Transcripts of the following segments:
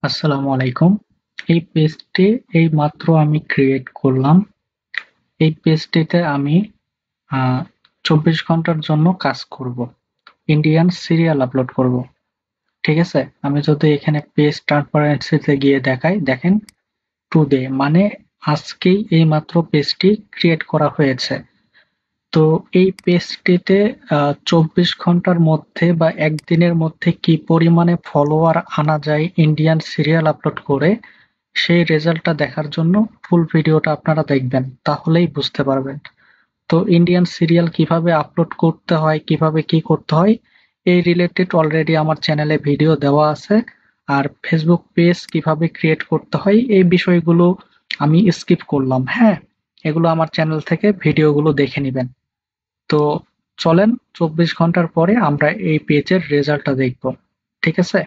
আসসালামু আলাইকুম। এই পেজটি এইমাত্র আমি ক্রিয়েট করলাম। এই পেজটিতে আমি ২৪ ঘন্টার জন্য কাজ করব। ইন্ডিয়ান সিরিয়াল আপলোড করব। ঠিক আছে? আমি যদি এখানে পেজ ট্রান্সপারেন্সিতে গিয়ে দেখাই, দেখেন টুডে মানে আজকেই এইমাত্র পেজটি ক্রিয়েট করা হয়েছে। তো এই পেজটিতে ২৪ ঘন্টার মধ্যে বা একদিনের মধ্যে কি পরিমাণে ফলোয়ার আনা যায় ইন্ডিয়ান সিরিয়াল আপলোড করে সেই রেজাল্টটা দেখার জন্য ফুল ভিডিওটা আপনারা দেখবেন, তাহলেই বুঝতে পারবেন। তো ইন্ডিয়ান সিরিয়াল কিভাবে আপলোড করতে হয়, কিভাবে কি করতে হয় এই রিলেটেড অলরেডি আমার চ্যানেলে ভিডিও দেওয়া আছে। আর ফেসবুক পেজ কিভাবে ক্রিয়েট করতে হয় এই বিষয়গুলো আমি স্কিপ করলাম। হ্যাঁ, এগুলো আমার চ্যানেল থেকে ভিডিওগুলো দেখে নিবেন। তো চলেন ২৪ ঘন্টার পরে আমরা এই পেজের রেজাল্টটা দেখব। ঠিক আছে?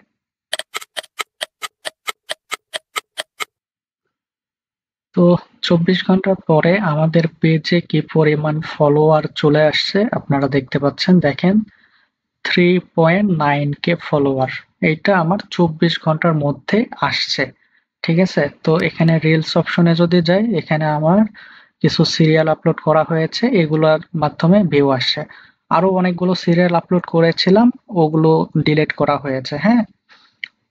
তো ২৪ ঘন্টার পরে আমাদের পেজে কি পরিমাণ ফলোয়ার চলে আসছে আপনারা দেখতে পাচ্ছেন। দেখেন 3.9K ফলোয়ার। এইটা আমার ২৪ ঘন্টার মধ্যে আসছে। ঠিক আছে? তো এখানে রিলস অপশনে যদি যাই, এখানে আমার কিছু সিরিয়াল আপলোড করা হয়েছে, এগুলোর মাধ্যমে ভিউ আসছে। আরো অনেকগুলো সিরিয়াল আপলোড করেছিলাম, ওগুলো ডিলিট করা হয়েছে। হ্যাঁ,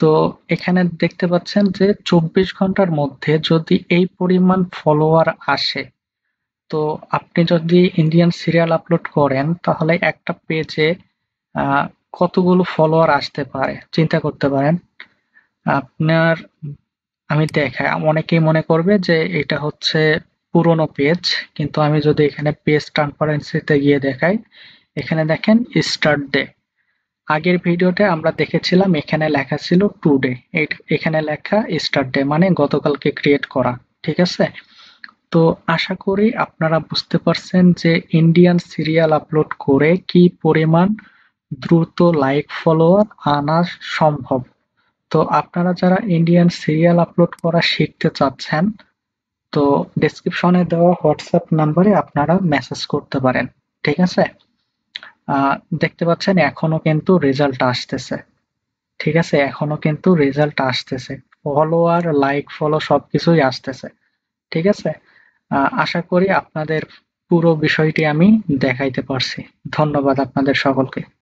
তো এখানে দেখতে পাচ্ছেন যে ২৪ ঘন্টার মধ্যে যদি এই পরিমাণ ফলোয়ার আসে, তো আপনি যদি ইন্ডিয়ান সিরিয়াল আপলোড করেন তাহলে একটা পেজে কতগুলো ফলোয়ার আসতে পারে চিন্তা করতে পারেন। আপনার আমি দেখাই, অনেকেই মনে করবে যে এটা হচ্ছে পুরনো পেজ, কিন্তু আমি যদি এখানে পেজ ট্রান্সপারেন্সিতে গিয়ে দেখাই, এখানে দেখেন স্টার্ট ডে। আগের ভিডিওতে আমরা দেখেছিলাম এখানে লেখা ছিল টুডে, এখানে লেখা স্টারডে মানে গতকালকে ক্রিয়েট করা। ঠিক আছে? তো আশা করি আপনারা বুঝতে পারছেন যে ইন্ডিয়ান সিরিয়াল আপলোড করে কি পরিমাণ দ্রুত লাইক ফলোয়ার আনা সম্ভব। তো আপনারা যারা ইন্ডিয়ান সিরিয়াল আপলোড করা শিখতে চাচ্ছেন, তো ডেসক্রিপশনে দেওয়া হোয়াটসঅ্যাপ নাম্বারে আপনারা মেসেজ করতে পারেন। ঠিক আছে? দেখতে পাচ্ছেন এখনো কিন্তু রেজাল্ট আসতেছে। ঠিক আছে? এখনো কিন্তু রেজাল্ট আসতেছে। ফলোয়ার, লাইক, ফলো সবকিছুই আসতেছে। ঠিক আছে? আশা করি আপনাদের পুরো বিষয়টি আমি দেখাইতে পারছি। ধন্যবাদ আপনাদের সকলকে।